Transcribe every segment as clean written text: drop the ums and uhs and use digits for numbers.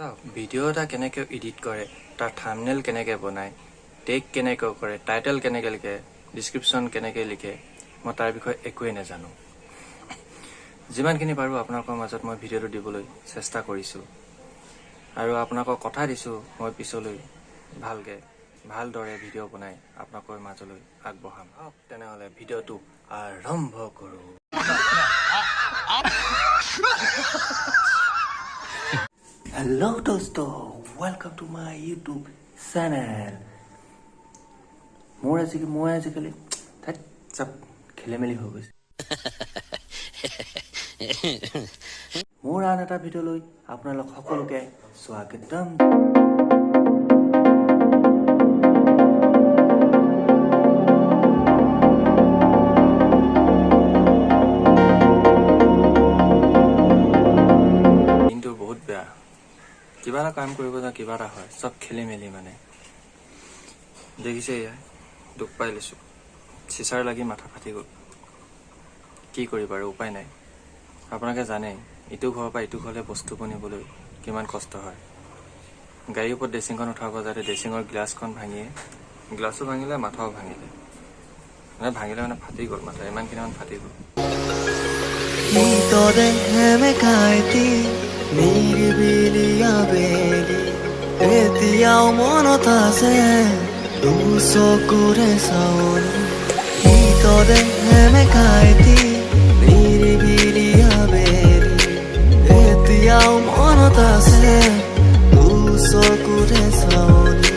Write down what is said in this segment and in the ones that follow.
চাওক ভিডিও এটা কেনেকৈ এডিট কৰে, তাৰ থাম্বনেল কেনেকৈ বনায়, টেগ কেনেকৈ কৰে, টাইটেল কেনেকৈ লিখে, ডিছক্ৰিপশ্যন কেনেকৈ লিখে, মই তাৰ বিষয়ে একোৱেই নাজানো। যিমানখিনি পাৰোঁ আপোনালোকৰ মাজত মই ভিডিঅ'টো দিবলৈ চেষ্টা কৰিছোঁ আৰু আপোনালোকক কথা দিছোঁ মই পিছলৈ ভালদৰে ভিডিঅ' বনাই আপোনালোকৰ মাজলৈ আগবঢ়াম। তেনেহ'লে ভিডিঅ'টো আৰম্ভ কৰোঁ। हेलो दोस्तों, welcome to my YouTube channel. মই আজিকালি চব খেলি মেলি হৈ গৈছে। মোৰ আন এটা ভিডিঅ'লৈ আপোনালোক সকলোকে স্বাগতম। কিন্তু বহুত বেয়া, কিবা এটা কাম কৰিব যাওঁ কিবা এটা হয়, চব খেলি মেলি মানে দেখিছে। এয়া দুখ পাই লৈছোঁ, চিচাৰ লাগি মাথা ফাটি গ'ল। কি কৰিব আৰু উপায় নাই। আপোনালোকে জানেই ইটো ঘৰৰ পৰা ইটো ঘৰলৈ বস্তু বনিবলৈ কিমান কষ্ট হয়। গাড়ীৰ ওপৰত ড্ৰেছিংখন উঠাব যাতে ড্ৰেছিঙৰ গ্লাছখন গ্লাছো ভাঙিলে, মাথাও ভাঙিলে। ভাঙিলে ফাটি গ'ল, মাথা ইমানখিনিমান ফাটি গ'ল। এতিয়াও মনত আছে চকুৰে চাৱনি, ভিতৰে হেমেকাইতি নিৰিবিলি আবেলি। এতিয়াও মনত আছে চকুৰে চাৱনি,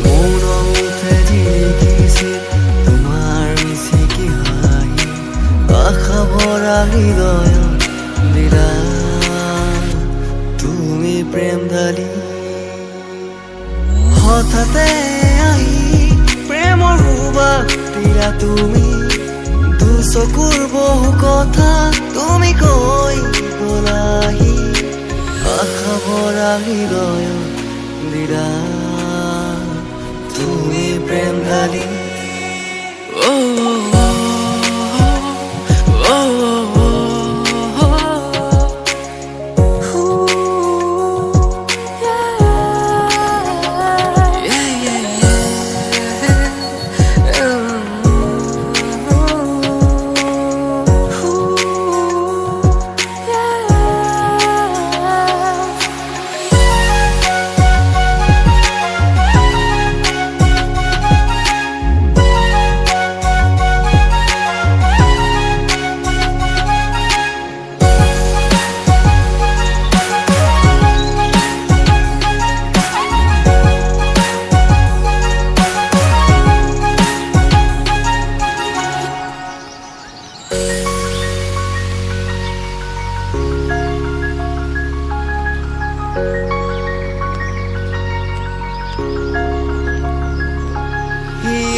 মৌন উঠে জিলিকিছিল তোমাৰ মিচিকি হাঁহি। আশা ভৰা হৃদয় দিলা তুমি প্ৰেম ঢালি। হঠাতে আহি প্ৰেমৰ সুবাস দিলা তুমি, দুচকুৰ বহু কথা তুমি কৈ গলাহি। আশা ভৰা হৃদয় দিলা তুমি প্ৰেম ঢালি।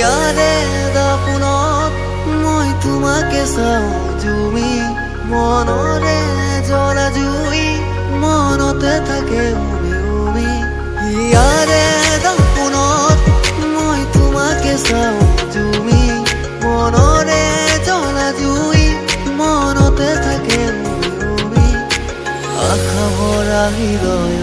ইয়াৰে দাপোনত মই তোমাকে চাওঁ জুমি, মনৰে জ্বলা জুই মনতে থাকে উমি উমি। ইয়াৰে দাপোনত মই তোমাকে চাওঁ জুমি, মনৰে জ্বলা জুই মনতে থাকে উমি উমি। আশা ভৰা হৃদয়